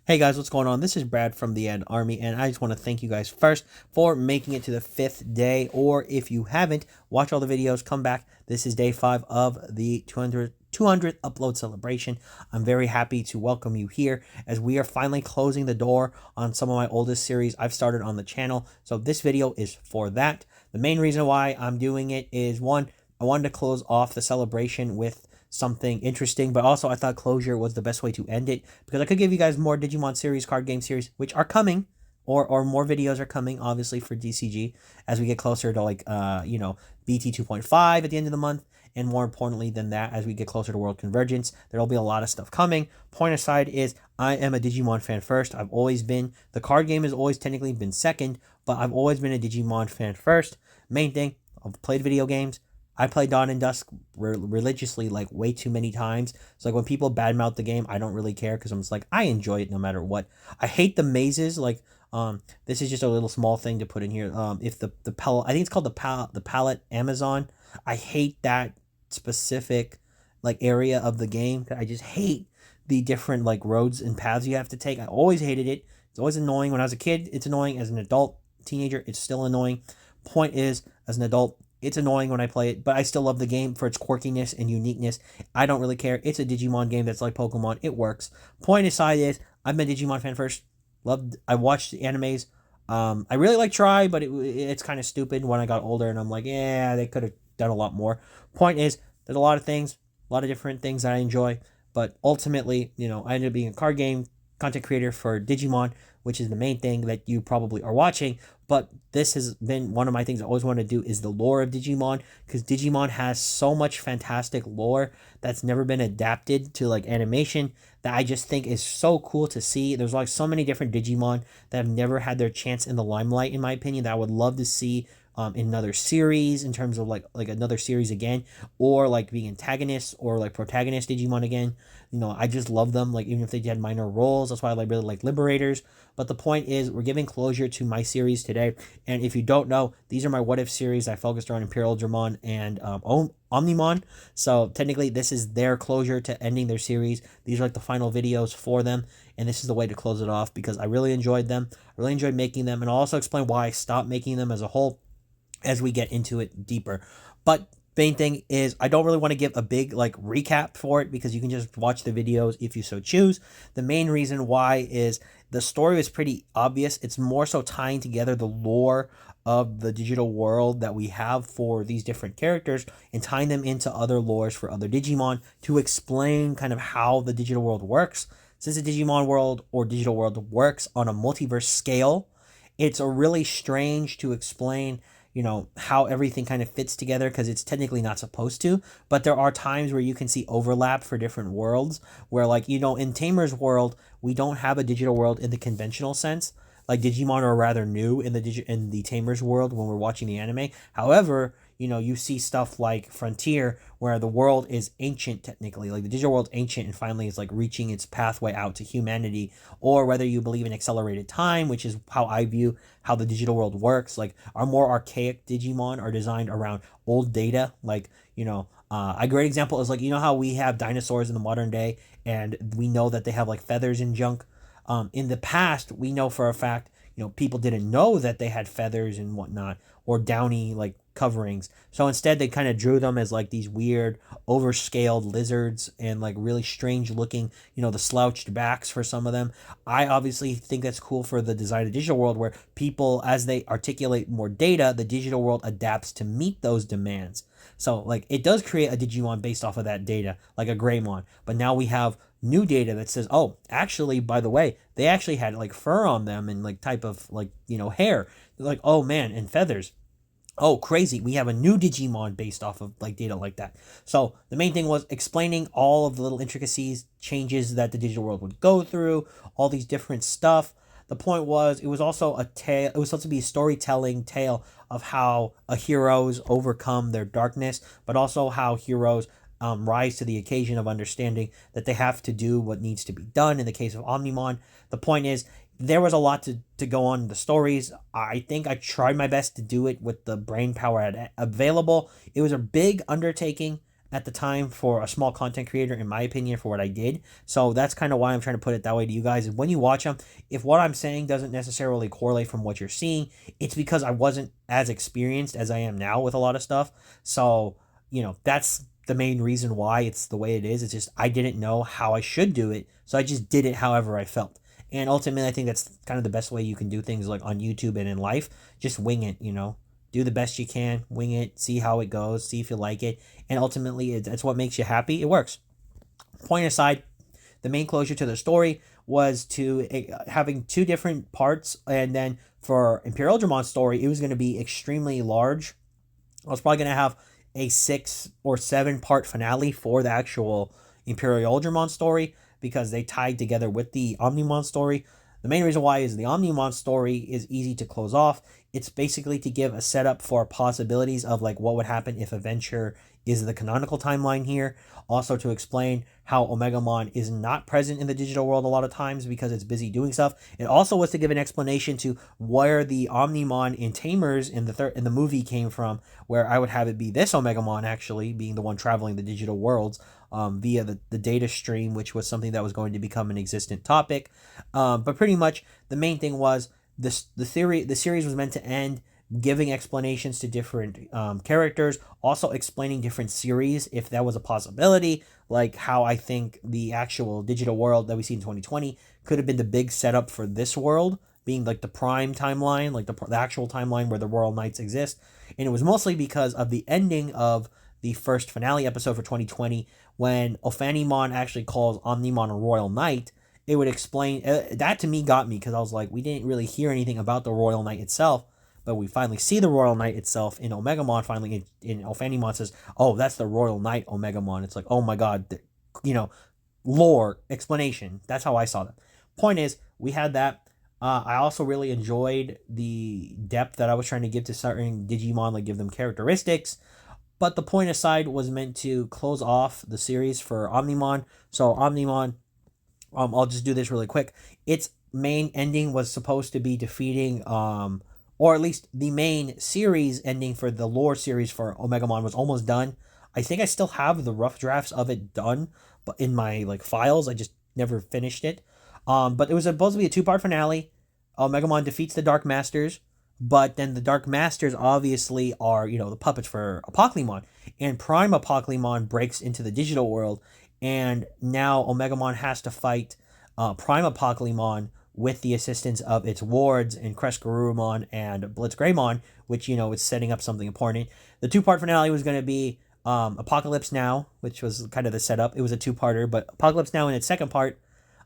Hey guys, what's going on? This is Brad from the Ad Army, and I just want to thank you guys first for making it to the 5th day, or if you haven't, watch all the videos, come back. This is day 5 of the 200th upload celebration. I'm very happy to welcome you here as we are finally closing the door on some of my oldest series I've started on the channel. So this video is for that. The main reason why I'm doing it is, one, I wanted to close off the celebration with something interesting, but also I thought closure was the best way to end it, because I could give you guys more Digimon series, card game series, which are coming, or more videos are coming, obviously, for DCG as we get closer to BT 2.5 at the end of the month, and more importantly than that, as we get closer to World Convergence, there'll be a lot of stuff coming. Point aside is, I am a Digimon fan first. I've always been. The card game has always technically been second, but I've always been a Digimon fan first. Main thing, I've played video games. I play Dawn and Dusk religiously, like, way too many times. So, like, when people badmouth the game, I don't really care, because I'm just like, I enjoy it no matter what. I hate the mazes. Like, this is just a little small thing to put in here. If the palette, I think it's called the palette Amazon. I hate that specific, like, area of the game. I just hate the different, like, roads and paths you have to take. I always hated it. It's always annoying. When I was a kid, it's annoying. As an adult, teenager, it's still annoying. Point is, as an adult, it's annoying when I play it, but I still love the game for its quirkiness and uniqueness. I don't really care. It's a Digimon game that's like Pokemon. It works. Point aside is, I'm a Digimon fan first. I watched the animes. I really like Try, but it's kind of stupid when I got older, and I'm like, yeah, they could have done a lot more. Point is, there's a lot of things, a lot of different things that I enjoy, but ultimately, I ended up being a card game content creator for Digimon, which is the main thing that you probably are watching. But this has been one of my things I always wanted to do, is the lore of Digimon, because Digimon has so much fantastic lore that's never been adapted to, like, animation, that I just think is so cool to see. There's, like, so many different Digimon that have never had their chance in the limelight, in my opinion, that I would love to see in another series, in terms of like another series again, or like being antagonists or like protagonist Digimon again. I just love them, like, even if they had minor roles. That's why I really like Liberators. But the point is, we're giving closure to my series today. And if you don't know, these are my What If series. I focused around Imperial Dramon and Omnimon. So technically, this is their closure to ending their series. These are like the final videos for them, and this is the way to close it off, because I really enjoyed them. I really enjoyed making them, and I'll also explain why I stopped making them as a whole as we get into it deeper. But main thing is, I don't really want to give a big, like, recap for it, because you can just watch the videos if you so choose. The main reason why is, the story is pretty obvious. It's more so tying together the lore of the digital world that we have for these different characters, and tying them into other lores for other Digimon, to explain kind of how the digital world works. Since the Digimon world, or digital world, works on a multiverse scale, it's a really strange to explain how everything kind of fits together, because it's technically not supposed to. But there are times where you can see overlap for different worlds, where, like, in Tamer's world, we don't have a digital world in the conventional sense. Like, Digimon are rather new in the Tamer's world when we're watching the anime. However, you see stuff like Frontier, where the world is ancient technically, like the digital world ancient, and finally is like reaching its pathway out to humanity. Or whether you believe in accelerated time, which is how I view how the digital world works. Like, our more archaic Digimon are designed around old data. Like, a great example is, like, how we have dinosaurs in the modern day, and we know that they have, like, feathers and junk. In the past, we know for a fact, people didn't know that they had feathers and whatnot, or downy, like, coverings. So instead, they kind of drew them as, like, these weird, overscaled lizards, and, like, really strange looking, the slouched backs for some of them. I obviously think that's cool for the design of the digital world, where people, as they articulate more data, the digital world adapts to meet those demands. So, like, it does create a Digimon based off of that data, like a Greymon. But now we have new data that says, oh, actually, by the way, they actually had, like, fur on them, and, like, type of, like, hair. Like, oh man, and feathers. Oh, crazy. We have a new Digimon based off of, like, data like that. So the main thing was explaining all of the little intricacies, changes that the digital world would go through, all these different stuff. The point was, it was also a tale. It was supposed to be a storytelling tale of how heroes overcome their darkness, but also how heroes rise to the occasion of understanding that they have to do what needs to be done. In the case of Omnimon, the point is, there was a lot to go on in the stories. I think I tried my best to do it with the brain power I had available. It was a big undertaking, at the time for a small content creator, in my opinion, for what I did. So that's kind of why I'm trying to put it that way to you guys. When you watch them, if what I'm saying doesn't necessarily correlate from what you're seeing, it's because I wasn't as experienced as I am now with a lot of stuff. So, that's the main reason why it's the way it is. It's just I didn't know how I should do it, so I just did it however I felt. And ultimately, I think that's kind of the best way you can do things like on YouTube and in life. Just wing it, do the best you can, wing it, see how it goes, see if you like it, and ultimately, it's what makes you happy. It works. Point aside, the main closure to the story was to having two different parts, and then for Imperial Dramon's story, it was going to be extremely large. I was probably going to have a 6 or 7 part finale for the actual Imperial Dramon story because they tied together with the Omnimon story. The main reason why is the Omnimon story is easy to close off. It's basically to give a setup for possibilities of like what would happen if Adventure is the canonical timeline here. Also to explain how Omegamon is not present in the digital world a lot of times because it's busy doing stuff. It also was to give an explanation to where the Omnimon in Tamers in the movie came from, where I would have it be this Omegamon actually being the one traveling the digital worlds via the data stream, which was something that was going to become an existent topic. But pretty much the main thing was the series was meant to end giving explanations to different characters, also explaining different series if that was a possibility, like how I think the actual digital world that we see in 2020 could have been the big setup for this world, being like the prime timeline, like the actual timeline where the Royal Knights exist. And it was mostly because of the ending of the first finale episode for 2020, when Ophanimon actually calls Omnimon a Royal Knight. It would explain, that to me got me, because I was like, we didn't really hear anything about the Royal Knight itself, but we finally see the Royal Knight itself in Omegamon. Finally, in Ophanimon says, oh, that's the Royal Knight Omegamon. It's like, oh my god, lore explanation. That's how I saw that. Point is, we had that. I also really enjoyed the depth that I was trying to give to certain Digimon, like give them characteristics. But the point aside was meant to close off the series for Omnimon. So Omnimon, I'll just do this really quick. Its main ending was supposed to be defeating, or at least the main series ending for the lore series for Omegamon was almost done. I think I still have the rough drafts of it done, but in my files, I just never finished it. But it was supposed to be a 2-part finale. Omegamon defeats the Dark Masters, but then the Dark Masters obviously are, the puppets for Apocalymon, and Prime Apocalymon breaks into the digital world, and now Omegamon has to fight Prime Apocalymon with the assistance of its wards and Crescarumon and Blitzgreymon, which, is setting up something important. The 2-part finale was going to be Apocalypse Now, which was kind of the setup. It was a 2-parter, but Apocalypse Now in its second part,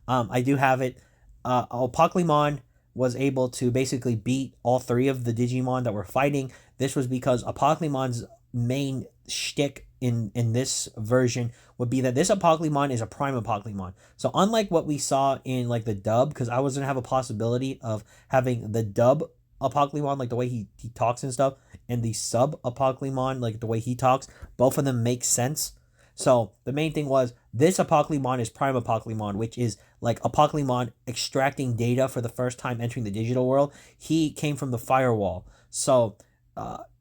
I do have it. Apocalymon was able to basically beat all 3 of the Digimon that were fighting. This was because Apocalymon's main shtick in this version would be that this Apocalymon is a Prime Apocalymon. So unlike what we saw in the dub, because I was going to have a possibility of having the dub Apocalymon, like the way he talks and stuff, and the sub Apocalymon, like the way he talks, both of them make sense. So the main thing was this Apocalymon is Prime Apocalymon, which is like Apocalymon extracting data for the first time entering the digital world. He came from the firewall, so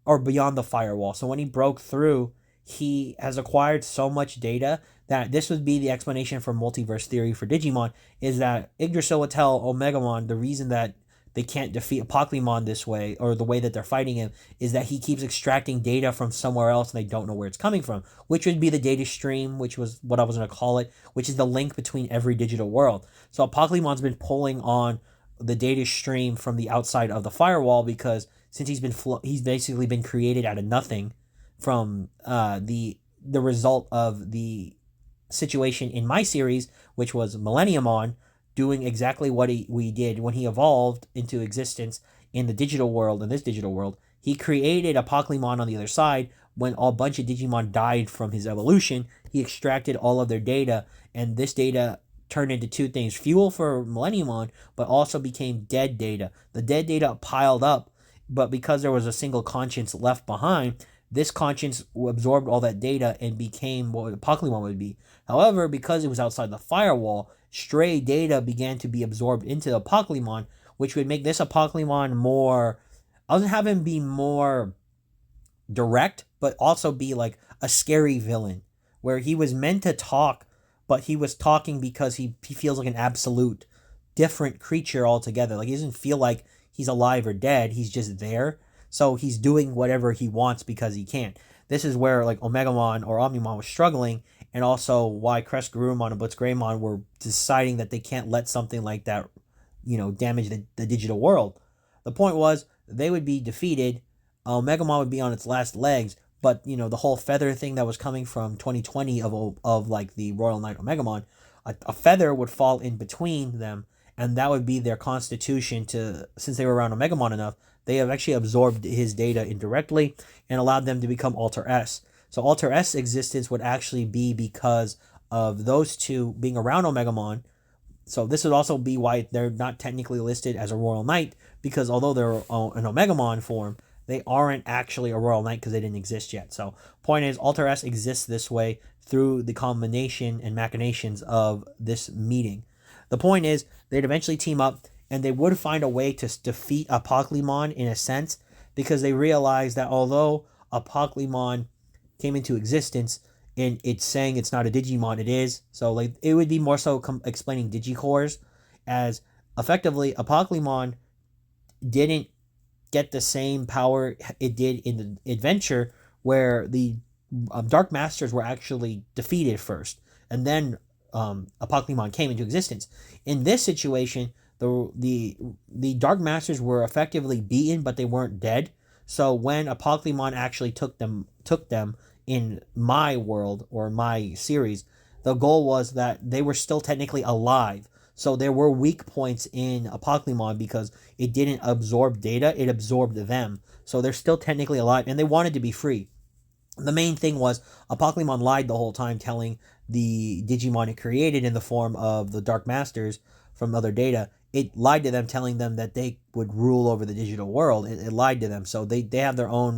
or beyond the firewall. So when he broke through, he has acquired so much data that this would be the explanation for multiverse theory for Digimon, is that Yggdrasil would tell Omegamon the reason that they can't defeat Apocalymon this way, or the way that they're fighting him, is that he keeps extracting data from somewhere else and they don't know where it's coming from, which would be the data stream, which was what I was going to call it, which is the link between every digital world. So Apocalymon been pulling on the data stream from the outside of the firewall, because since he's basically been created out of nothing from the result of the situation in my series, which was Millenniumon doing exactly what we did when he evolved into existence in the digital world. In this digital world, he created Apocalymon on the other side. When a bunch of Digimon died from his evolution, he extracted all of their data, and this data turned into 2 things: fuel for Millenniumon, but also became dead data. The dead data piled up, but because there was a single conscience left behind, this conscience absorbed all that data and became what Apocalymon would be. However, because it was outside the firewall, stray data began to be absorbed into Apocalymon, which would make this Apocalymon more... I was going to have him be more direct, but also be like a scary villain. where he was meant to talk, but he was talking because he feels like an absolute different creature altogether. Like, he doesn't feel like he's alive or dead. He's just there. So he's doing whatever he wants because he can. This is where like Omegamon or Omnimon was struggling, and also why Garurumon and Blitzgreymon were deciding that they can't let something like that, damage the digital world. The point was they would be defeated. Omegamon would be on its last legs, but the whole feather thing that was coming from 2020 of like the Royal Knight Omegamon, a feather would fall in between them, and that would be their constitution to, since they were around Omegamon enough, they have actually absorbed his data indirectly and allowed them to become Alter S. So Alter S existence would actually be because of those two being around Omegamon. So this would also be why they're not technically listed as a Royal Knight, because although they're an Omegamon form, they aren't actually a Royal Knight because they didn't exist yet. So point is, Alter S exists this way through the combination and machinations of this meeting. The point is, they'd eventually team up, and they would find a way to defeat Apocalymon in a sense, because they realized that although Apocalymon came into existence and it's saying it's not a Digimon, it is. So like it would be more so explaining Digicores, as effectively Apocalymon didn't get the same power it did in the adventure, where the Dark Masters were actually defeated first, and then Apocalymon came into existence. In this situation, the Dark Masters were effectively beaten, but they weren't dead. So when Apocalymon actually took them in my world or my series, the goal was that they were still technically alive. So there were weak points in Apocalymon because it didn't absorb data, it absorbed them. So they're still technically alive, and they wanted to be free. The main thing was Apocalymon lied the whole time, telling the Digimon it created in the form of the Dark Masters from other data. It lied to them, telling them that they would rule over the digital world. It lied to them. So they have their own,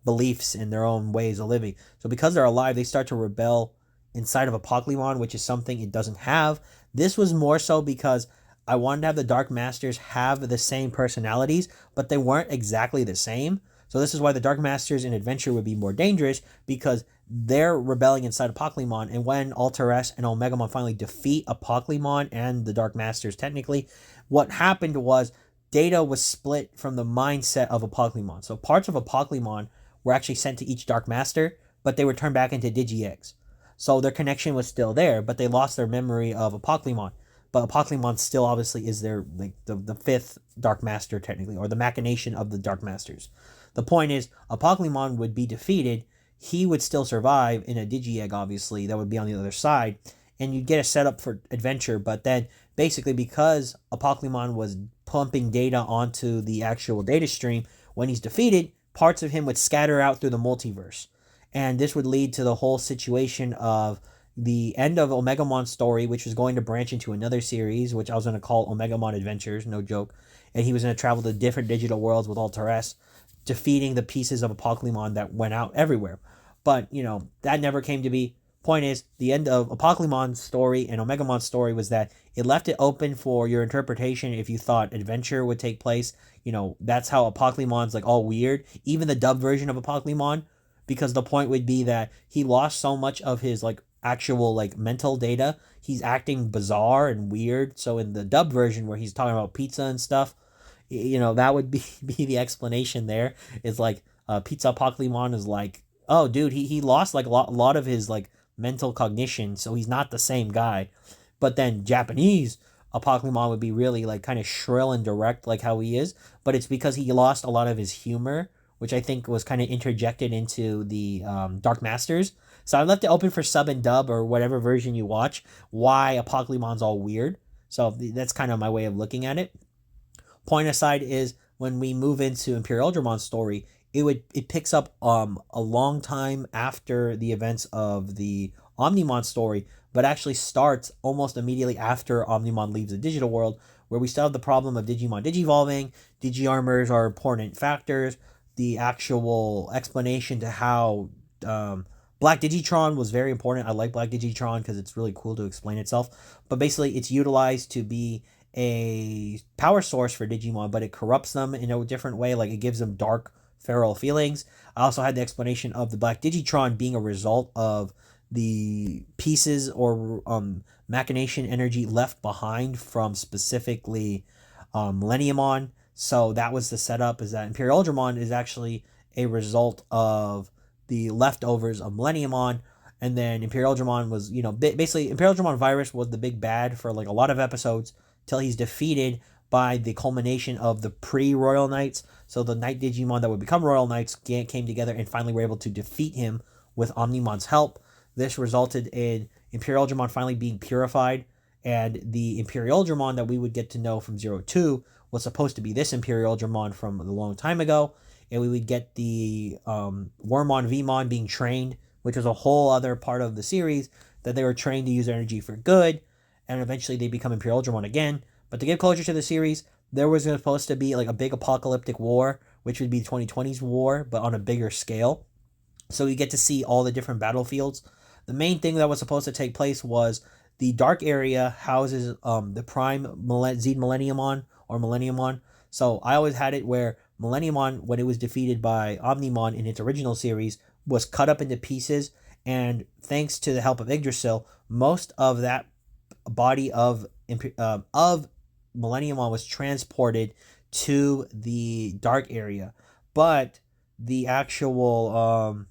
beliefs and their own ways of living. So because they're alive, they start to rebel inside of Apocalymon, which is something it doesn't have. This was more so because I wanted to have the Dark Masters have the same personalities, but they weren't exactly the same. So this is why the Dark Masters in Adventure would be more dangerous, because they're rebelling inside of Apocalymon, and when Alter S and Omegamon finally defeat Apocalymon and the Dark Masters technically, what happened was data was split from the mindset of Apocalymon. So parts of Apocalymon were actually sent to each Dark Master, but they were turned back into Digi-Eggs. So their connection was still there, but they lost their memory of Apocalymon. But Apocalymon still obviously is their the fifth Dark Master technically, or the machination of the Dark Masters. The point is, Apocalymon would be defeated. He would still survive in a Digi-Egg, obviously, that would be on the other side, and you'd get a setup for adventure. But then, basically, because Apocalymon was pumping data onto the actual data stream, when he's defeated, parts of him would scatter out through the multiverse. And this would lead to the whole situation of the end of Omegamon's story, which was going to branch into another series, which I was going to call Omegamon Adventures, no joke. And he was going to travel to different digital worlds with Alter S, defeating the pieces of Apocalymon that went out everywhere. But, that never came to be. Point is, the end of Apocalymons story and Omegamon's story was that it left it open for your interpretation if you thought adventure would take place. That's how Apocalymon's like all weird. Even the dub version of Apocalymon, because the point would be that he lost so much of his like actual like mental data. He's acting bizarre and weird. So in the dub version where he's talking about pizza and stuff, that would be the explanation there. Is like Pizza Apocalymon is like, oh dude, he lost like a lot of his like mental cognition, so he's not the same guy. But then Japanese Apocalymon would be really like kind of shrill and direct like how he is, but it's because he lost a lot of his humor, which I think was kind of interjected into the Dark Masters. So I left it open for sub and dub or whatever version you watch, why Apocalymons all weird. So that's kind of my way of looking at it. Point aside is, when we move into Imperial Ultramon's story, it picks up a long time after the events of the Omnimon story, but actually starts almost immediately after Omnimon leaves the digital world, where we still have the problem of Digimon digivolving. Digi-armors are important factors. The actual explanation to how Black Digitron was very important. I like Black Digitron because it's really cool to explain itself. But basically, it's utilized to be a power source for Digimon, but it corrupts them in a different way. Like, it gives them dark, feral feelings. I also had the explanation of the Black Digitron being a result of the pieces or machination energy left behind from specifically Millenniumon. So that was the setup, is that Imperial Ultramon is actually a result of the leftovers of Millenniumon. And then Imperial Ultramon was, basically Imperial Ultramon Virus was the big bad for like a lot of episodes till he's defeated by the culmination of the pre-Royal Knights. So the Knight Digimon that would become Royal Knights came together and finally were able to defeat him with Omnimon's help. This resulted in Imperial Ultramon finally being purified, and the Imperial Ultramon that we would get to know from 02 was supposed to be this Imperial Ultramon from a long time ago, and we would get the Wormmon Vmon being trained, which was a whole other part of the series, that they were trained to use energy for good, and eventually they become Imperial Ultramon again. But to give closure to the series, there was supposed to be like a big apocalyptic war, which would be the 2020s war, but on a bigger scale. So we get to see all the different battlefields. The main thing that was supposed to take place was the dark area houses the prime Zed Millenniumon or Millenniumon. So I always had it where Millenniumon, when it was defeated by Omnimon in its original series, was cut up into pieces, and thanks to the help of Yggdrasil, most of that body of Millenniumon was transported to the dark area, but the actual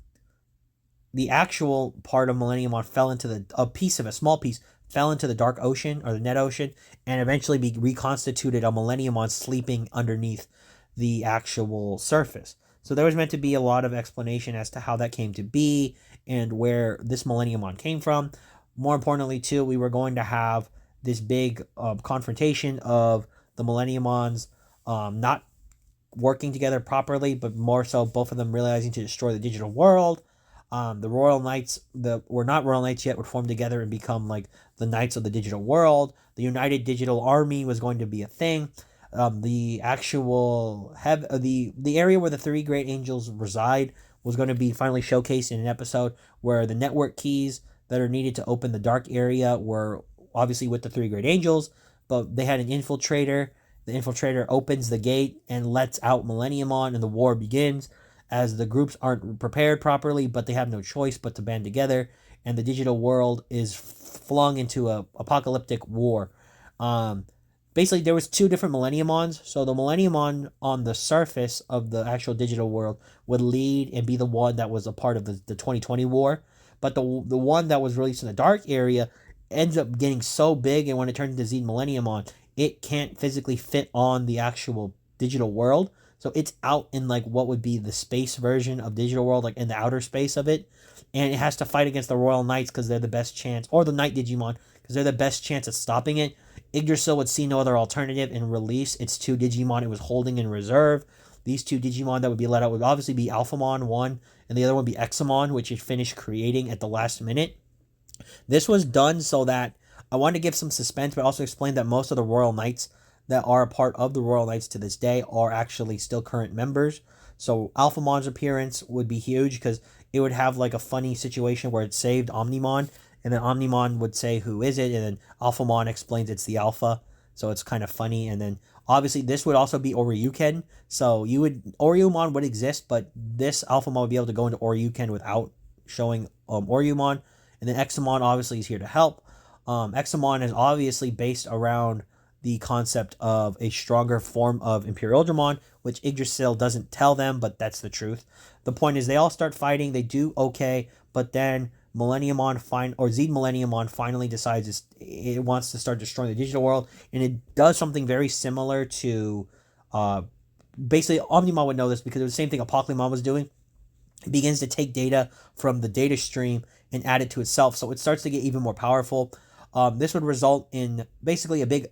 part of Millenniumon fell into a small piece fell into the dark ocean or the net ocean, and eventually be reconstituted a Millenniumon sleeping underneath the actual surface. So there was meant to be a lot of explanation as to how that came to be and where this Millenniumon came from. More importantly, too, we were going to have this big confrontation of the Millenniumons not working together properly, but more so both of them realizing to destroy the digital world. The Royal Knights, were not Royal Knights yet, would form together and become like the Knights of the digital world. The United Digital Army was going to be a thing. The actual the area where the three great angels reside was going to be finally showcased in an episode, where the network keys that are needed to open the dark area were obviously with the three great angels, but they had an infiltrator. The infiltrator opens the gate and lets out Millenniumon, and the war begins, as the groups aren't prepared properly, but they have no choice but to band together, and the digital world is flung into a apocalyptic war. Basically, there was two different Millenniumons. So the Millenniumon on the surface of the actual digital world would lead and be the one that was a part of the 2020 war, but the one that was released in the dark area ends up getting so big, and when it turns into Zed Millenniumon, it can't physically fit on the actual digital world. So it's out in like what would be the space version of digital world, like in the outer space of it. And it has to fight against the Royal Knights because they're the best chance, or the Knight Digimon, because they're the best chance at stopping it. Yggdrasil would see no other alternative and release its two Digimon it was holding in reserve. These two Digimon that would be let out would obviously be Alphamon, one, and the other one would be Examon, which it finished creating at the last minute. This was done so that I wanted to give some suspense, but also explain that most of the Royal Knights that are a part of the Royal Knights to this day are actually still current members. So Alphamon's appearance would be huge, because it would have like a funny situation where it saved Omnimon, and then Omnimon would say, "Who is it?" And then Alphamon explains it's the Alpha. So it's kind of funny. And then obviously this would also be Oryuken. So Oryumon would exist, but this Alphamon would be able to go into Oryuken without showing Oryumon. And then Examon obviously is here to help. Examon is obviously based around the concept of a stronger form of Imperial Ultramon, which Yggdrasil doesn't tell them, but that's the truth. The point is, they all start fighting, they do okay, but then Zed Millenniumon finally decides it wants to start destroying the digital world, and it does something very similar to, basically, Omnimon would know this because it was the same thing Apocalypse was doing. It begins to take data from the data stream and add it to itself, so it starts to get even more powerful. This would result in basically a big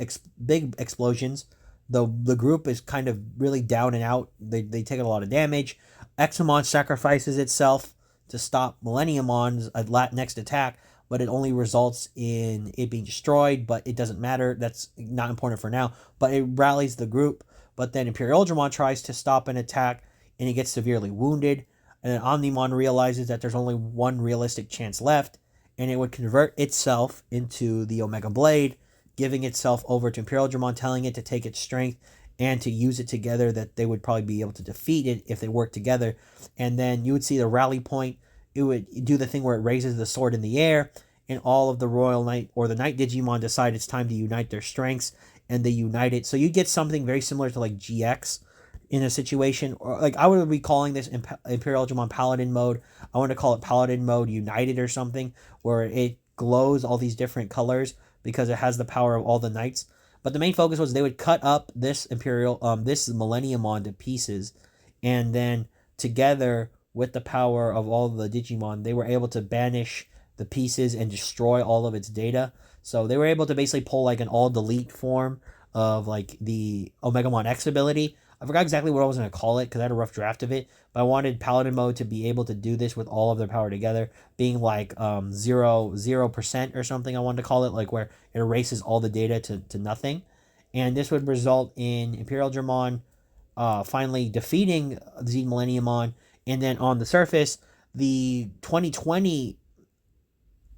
explosions. The group is kind of really down and out. They take a lot of damage. Examon sacrifices itself to stop Millenniumon's next attack, but it only results in it being destroyed, but it doesn't matter. That's not important for now. But it rallies the group. But then Imperial Ultramon tries to stop an attack, and it gets severely wounded. And then Omnimon realizes that there's only one realistic chance left, and it would convert itself into the Omega Blade, giving itself over to Imperial Ultramon, telling it to take its strength and to use it together, that they would probably be able to defeat it if they work together. And then you would see the rally point it would do the thing where it raises the sword in the air, and all of the Royal Knight or the Knight Digimon decide it's time to unite their strengths, and they unite it. So you get something very similar to like GX in a situation, or like I would be calling this Imperial Digimon Paladin mode. I want to call it Paladin mode United or something, where it glows all these different colors because it has the power of all the knights. But the main focus was they would cut up this this Millenniumon to pieces, and then together with the power of all the Digimon, they were able to banish the pieces and destroy all of its data. So they were able to basically pull like an all delete form of like the Omegamon X ability. I forgot exactly what I was going to call it because I had a rough draft of it, but I wanted Paladin mode to be able to do this with all of their power together, being like 0% or something. I wanted to call it, like where it erases all the data to nothing, and this would result in Imperial Digimon finally defeating the Millenniumon, and then on the surface, the 2020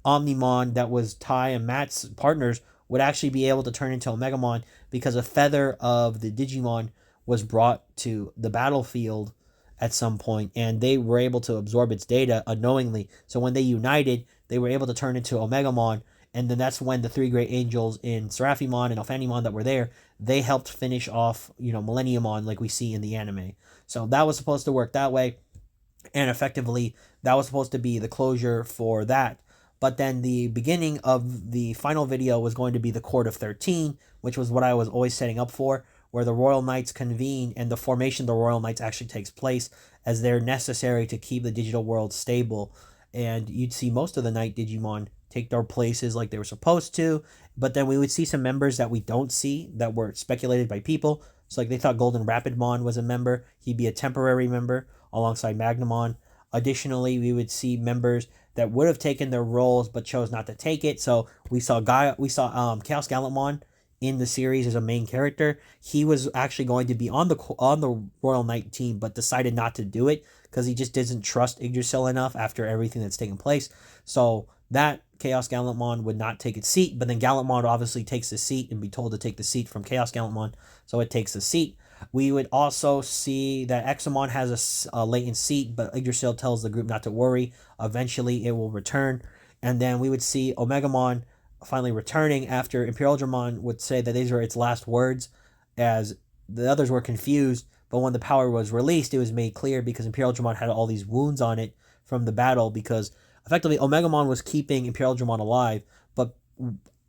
Omnimon that was Tai and Matt's partners would actually be able to turn into Omegamon because a feather of the Digimon was brought to the battlefield at some point, and they were able to absorb its data unknowingly. So when they united, they were able to turn into Omegamon, and then that's when the three great angels in Seraphimon and Alphanimon that were there, they helped finish off, Millenniumon like we see in the anime. So that was supposed to work that way, and effectively, that was supposed to be the closure for that. But then the beginning of the final video was going to be the Court of 13, which was what I was always setting up for, where the Royal Knights convene and the formation of the Royal Knights actually takes place, as they're necessary to keep the digital world stable. And you'd see most of the Knight Digimon take their places like they were supposed to, but then we would see some members that we don't see that were speculated by people. So like they thought Golden Rapidmon was a member. He'd be a temporary member alongside Magnamon. Additionally, we would see members that would have taken their roles but chose not to take it. So we saw Chaos Gallantmon in the series as a main character. He was actually going to be on the Royal Knight team, but decided not to do it because he just doesn't trust Yggdrasil enough after everything that's taken place. So that Chaos Gallantmon would not take its seat, but then Gallantmon obviously takes the seat and be told to take the seat from Chaos Gallantmon, so it takes the seat. We would also see that Examon has a latent seat, but Yggdrasil tells the group not to worry. Eventually, it will return. And then we would see Omegamon finally returning after Imperial Digimon would say that these were its last words, as the others were confused. But when the power was released, it was made clear because Imperial Digimon had all these wounds on it from the battle, because effectively Omegamon was keeping Imperial Digimon alive, but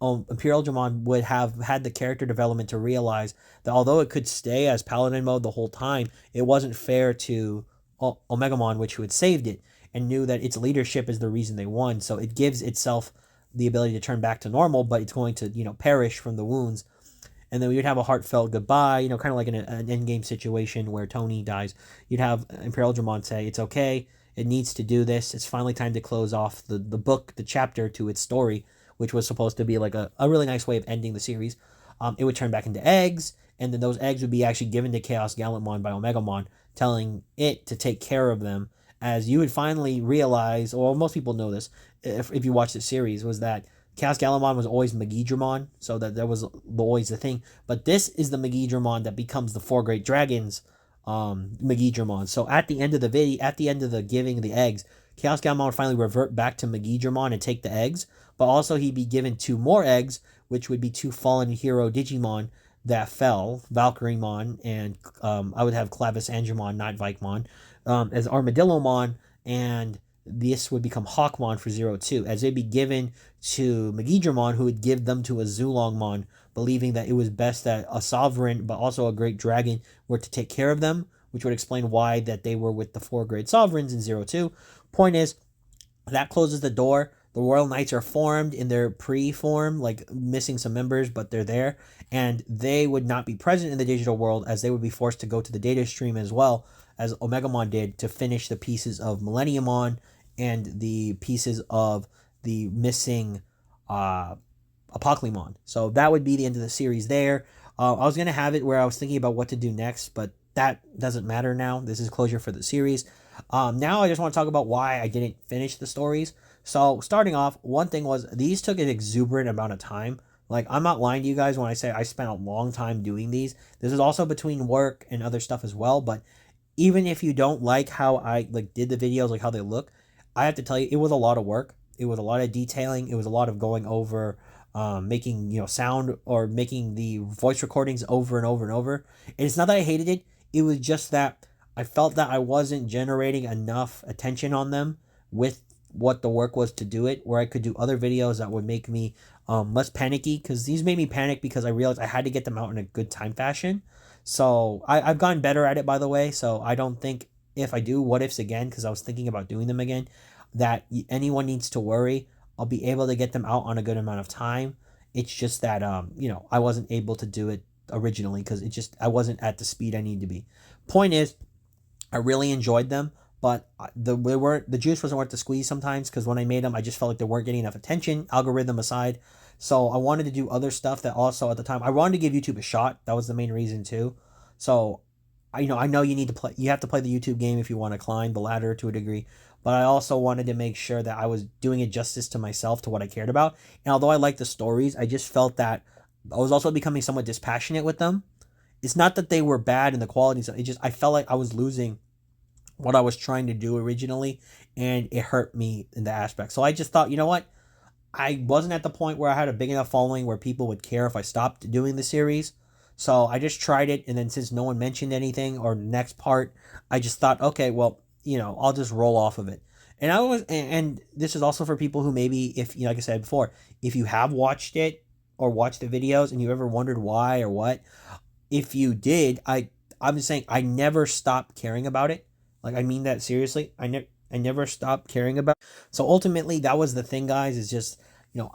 Imperial Digimon would have had the character development to realize that although it could stay as Paladin mode the whole time, it wasn't fair to Omegamon, which had saved it, and knew that its leadership is the reason they won. So it gives itself the ability to turn back to normal, but it's going to, perish from the wounds. And then we would have a heartfelt goodbye, kind of like in an endgame situation where Tony dies. You'd have Imperial Digimon say, it's okay, it needs to do this. It's finally time to close off the book, the chapter to its story, which was supposed to be like a really nice way of ending the series. It would turn back into eggs, and then those eggs would be actually given to Chaos Gallantmon by Omegamon, telling it to take care of them. As you would finally realize, or most people know this, if you watch the series, was that Chaos Gallantmon was always Megidramon, so that was always the thing. But this is the Megidramon that becomes the Four Great Dragons Megidramon. So at the end of the video, at the end of the giving the eggs, Chaos Gallantmon would finally revert back to Megidramon and take the eggs, but also he'd be given 2 more eggs, which would be 2 fallen hero Digimon that fell, Valkyremon, and I would have Clavis Angemon, not Vikemon, as Armadillomon, and this would become Hawkmon for 02, as they'd be given to Megidramon, who would give them to a Zulongmon, believing that it was best that a sovereign, but also a great dragon, were to take care of them, which would explain why that they were with the 4 great sovereigns in 02. Point is, that closes the door. The Royal Knights are formed in their pre-form, like missing some members, but they're there. And they would not be present in the digital world, as they would be forced to go to the data stream as well, as Omegamon did, to finish the pieces of Millenniumon and the pieces of the missing Apocalymon. So that would be the end of the series there. I was going to have it where I was thinking about what to do next, but that doesn't matter now. This is closure for the series. Now I just want to talk about why I didn't finish the stories. So starting off, one thing was these took an exuberant amount of time. Like, I'm not lying to you guys when I say I spent a long time doing these. This is also between work and other stuff as well. But even if you don't like how I did the videos, like how they look, I have to tell you, it was a lot of work. It was a lot of detailing. It was a lot of going over, making, sound, or making the voice recordings over and over and over. And it's not that I hated it. It was just that I felt that I wasn't generating enough attention on them with what the work was to do it, where I could do other videos that would make me less panicky, because these made me panic because I realized I had to get them out in a good time fashion. So I've gotten better at it, by the way. So I don't think, if I do what ifs again, because I was thinking about doing them again, that anyone needs to worry. I'll be able to get them out on a good amount of time. It's just that I wasn't able to do it originally because I wasn't at the speed I need to be. Point is, I really enjoyed them, but the juice wasn't worth the squeeze sometimes, because when I made them, I just felt like they weren't getting enough attention, algorithm aside. So I wanted to do other stuff that also, at the time, I wanted to give YouTube a shot. That was the main reason too. So I know you have to play the YouTube game if you want to climb the ladder to a degree, but I also wanted to make sure that I was doing it justice to myself, to what I cared about. And although I liked the stories, I just felt that I was also becoming somewhat dispassionate with them. It's not that they were bad in the quality, I felt like I was losing what I was trying to do originally, and it hurt me in the aspect. So I just thought, you know what? I wasn't at the point where I had a big enough following where people would care if I stopped doing the series. So I just tried it, and then since no one mentioned anything or next part, I just thought, okay, well, I'll just roll off of it. And this is also for people who maybe, if like I said before, if you have watched it or watched the videos and you ever wondered why or what, if you did, I'm just saying I never stopped caring about it. Like, I mean that seriously. I never stopped caring about it. So ultimately, that was the thing, guys, is just,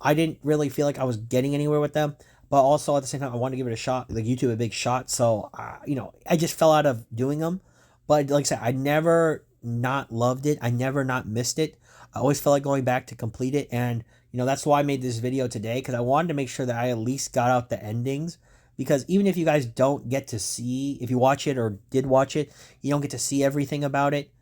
I didn't really feel like I was getting anywhere with them, but also at the same time, I wanted to give it a shot, like YouTube a big shot. So, I just fell out of doing them. But like I said, I never not loved it. I never not missed it. I always felt like going back to complete it. And, that's why I made this video today, because I wanted to make sure that I at least got out the endings. Because even if you guys don't get to see, if you watch it or did watch it, you don't get to see everything about it.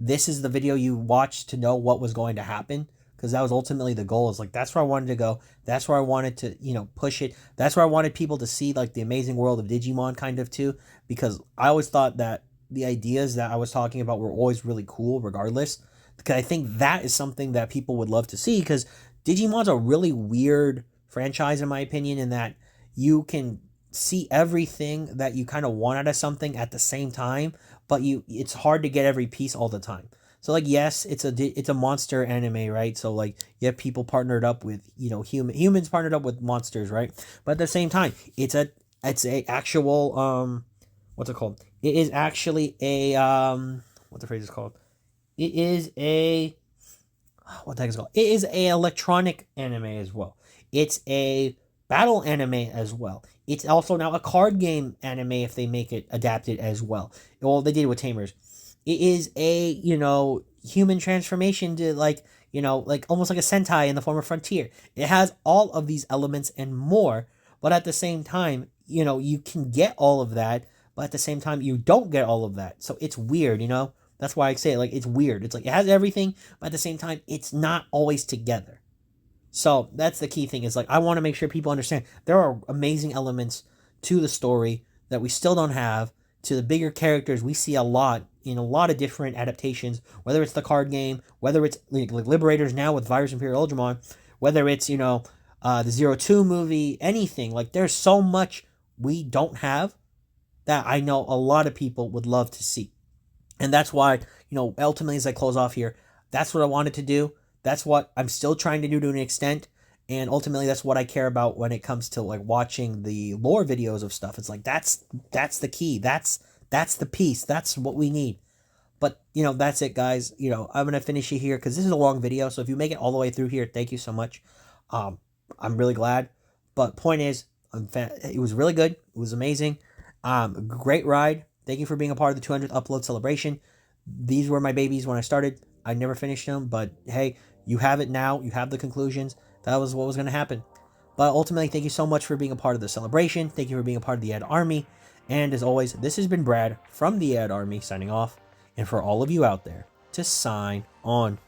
This is the video you watched to know what was going to happen, because that was ultimately the goal. Is like, that's where I wanted to go. That's where I wanted to, push it. That's where I wanted people to see, like, the amazing world of Digimon kind of too, because I always thought that the ideas that I was talking about were always really cool regardless, because I think that is something that people would love to see, because Digimon's a really weird franchise in my opinion, in that you can see everything that you kind of want out of something at the same time, but it's hard to get every piece all the time. So, like, yes, it's a monster anime, right? So, like, you have people partnered up with, humans partnered up with monsters, right? But at the same time, it's a actual what's it called? It is actually a what the phrase is called? It is a what the heck is it called? It is a electronic anime as well. It's a battle anime as well. It's also now a card game anime if they make it adapted as well. Well, they did it with Tamers. It is a, human transformation to, like almost like a Sentai in the form of Frontier. It has all of these elements and more, but at the same time, you can get all of that, but at the same time, you don't get all of that. So it's weird, That's why I say it, like, it's weird. It's like, it has everything, but at the same time, it's not always together. So that's the key thing, is like, I want to make sure people understand there are amazing elements to the story that we still don't have, to the bigger characters we see a lot in a lot of different adaptations, whether it's the card game, whether it's like Liberators now with Virus Imperial Ultramon, whether it's, the 02 movie, anything. Like, there's so much we don't have that I know a lot of people would love to see. And that's why, ultimately, as I close off here, that's what I wanted to do. That's what I'm still trying to do to an extent. And ultimately, that's what I care about when it comes to, like, watching the lore videos of stuff. It's like, that's the key. That's the piece. That's what we need. But, that's it, guys. I'm going to finish it here because this is a long video. So if you make it all the way through here, thank you so much. I'm really glad. But point is, it was really good. It was amazing. Great ride. Thank you for being a part of the 200th upload celebration. These were my babies when I started. I never finished them, but hey, you have it now. You have the conclusions. That was what was going to happen. But ultimately, thank you so much for being a part of the celebration. Thank you for being a part of the Ad Army. And as always, this has been Brad from the Ad Army signing off. And for all of you out there, to sign on.